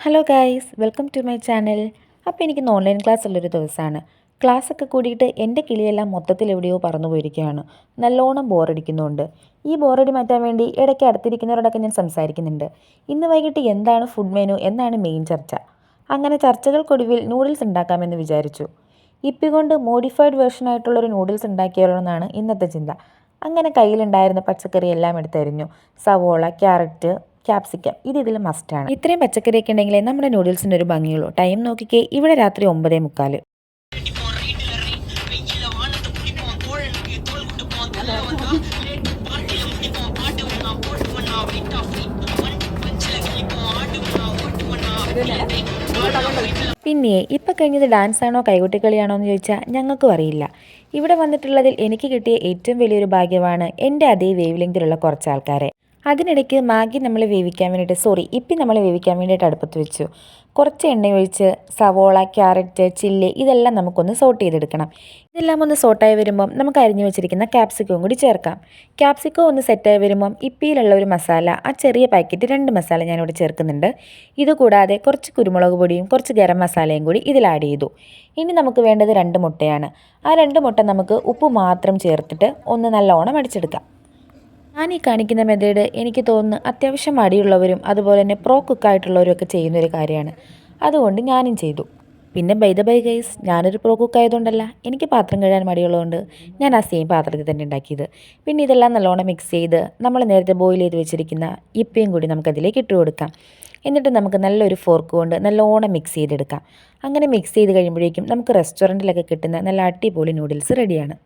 Hello guys, welcome to my channel. അപ്പോൾ എനിക്കിന്ന് online class ഉള്ളൊരു ദിവസമാണ്. ക്ലാസ്സൊക്കെ കൂടിയിട്ട് എൻ്റെ കിളിയെല്ലാം മൊത്തത്തിൽ എവിടെയോ പറന്നു പോയിരിക്കുകയാണ്. നല്ലോണം ബോറടിക്കുന്നുണ്ട്. ഈ ബോറടി മാറ്റാൻ വേണ്ടി ഇടയ്ക്ക് അടുത്തിരിക്കുന്നവരോടൊക്കെ ഞാൻ സംസാരിക്കുന്നുണ്ട്. ഇന്ന് വൈകിട്ട് എന്താണ് ഫുഡ് മെനു എന്നാണ് മെയിൻ ചർച്ച. അങ്ങനെ ചർച്ചകൾക്കൊടുവിൽ നൂഡിൽസ് ഉണ്ടാക്കാമെന്ന് വിചാരിച്ചു. ഇപ്പി കൊണ്ട് മോഡിഫൈഡ് വേർഷനായിട്ടുള്ളൊരു നൂഡിൽസ് ഉണ്ടാക്കിയാലോ എന്നാണ് ഇന്നത്തെ ചിന്ത. അങ്ങനെ കയ്യിലുണ്ടായിരുന്ന പച്ചക്കറി എല്ലാം എടുത്തരിഞ്ഞു. സവോള, ക്യാരറ്റ്, ക്യാപ്സിക്കം ഇതിൽ മസ്റ്റാണ്. ഇത്രയും പച്ചക്കറിയൊക്കെ ഉണ്ടെങ്കിലേ നമ്മുടെ നൂഡിൽസിൻ്റെ ഒരു ഭംഗിയുള്ളൂ. ടൈം നോക്കിക്കേ, ഇവിടെ രാത്രി 9:45. പിന്നെ ഇപ്പം കഴിഞ്ഞത് ഡാൻസാണോ കൈകൊട്ടിക്കളിയാണോ എന്ന് ചോദിച്ചാൽ ഞങ്ങൾക്കും അറിയില്ല. ഇവിടെ വന്നിട്ടുള്ളതിൽ എനിക്ക് കിട്ടിയ ഏറ്റവും വലിയൊരു ഭാഗ്യമാണ് എൻ്റെ അതേ വേവ് ലെങ്തിലുള്ള കുറച്ച് ആൾക്കാരെ. അതിനിടയ്ക്ക് മാഗി നമ്മൾ വേവിക്കാൻ വേണ്ടിയിട്ട് ഇപ്പം നമ്മൾ വേവിക്കാൻ വേണ്ടിയിട്ട് അടുപ്പത്ത് വെച്ചു. കുറച്ച് എണ്ണ ഒഴിച്ച് സവോള, ക്യാരറ്റ്, ചില്ലി ഇതെല്ലാം നമുക്കൊന്ന് സോട്ട് ചെയ്തെടുക്കണം. ഇതെല്ലാം ഒന്ന് സോട്ടായി വരുമ്പം നമുക്ക് അരിഞ്ഞു വെച്ചിരിക്കുന്ന ക്യാപ്സിക്കവും കൂടി ചേർക്കാം. ക്യാപ്സിക്കം ഒന്ന് സെറ്റായി വരുമ്പം ഇപ്പിയിലുള്ള ഒരു മസാല, ആ ചെറിയ പാക്കറ്റ് 2 മസാല ഞാനിവിടെ ചേർക്കുന്നുണ്ട്. ഇതുകൂടാതെ കുറച്ച് കുരുമുളക് പൊടിയും കുറച്ച് ഗരം മസാലയും കൂടി ഇതിൽ ആഡ് ചെയ്തു. ഇനി നമുക്ക് വേണ്ടത് 2 മുട്ടയാണ്. ആ 2 മുട്ട നമുക്ക് ഉപ്പ് മാത്രം ചേർത്തിട്ട് ഒന്ന് നല്ലോണം അടിച്ചെടുക്കാം. ഞാൻ ഈ കാണിക്കുന്ന മെത്തേഡ് എനിക്ക് തോന്നുന്നു അത്യാവശ്യം മടിയുള്ളവരും അതുപോലെ തന്നെ പ്രോ കുക്കായിട്ടുള്ളവരും ഒക്കെ ചെയ്യുന്നൊരു കാര്യമാണ്. അതുകൊണ്ട് ഞാനും ചെയ്തു. പിന്നെ ബൈ ദ ബൈ ഗൈസ്, ഞാനൊരു പ്രോ കുക്ക് ആയതുകൊണ്ടല്ല, എനിക്ക് പാത്രം കഴുകാൻ മടിയുള്ളതുകൊണ്ട് ഞാൻ ആ സെയിം പാത്രത്തിൽ തന്നെ ഉണ്ടാക്കിയത്. പിന്നെ ഇതെല്ലാം നല്ലോണം മിക്സ് ചെയ്ത് നമ്മൾ നേരത്തെ ബോയിൽ ചെയ്ത് വെച്ചിരിക്കുന്ന ഇപ്പയും കൂടി നമുക്കതിലേക്ക് ഇട്ട് കൊടുക്കാം. എന്നിട്ട് നമുക്ക് നല്ലൊരു ഫോർക്ക് കൊണ്ട് നല്ലോണം മിക്സ് ചെയ്തെടുക്കാം. അങ്ങനെ മിക്സ് ചെയ്ത് കഴിയുമ്പോഴേക്കും നമുക്ക് റെസ്റ്റോറൻറ്റിലൊക്കെ കിട്ടുന്ന നല്ല അടിപൊളി നൂഡിൽസ് റെഡിയാണ്.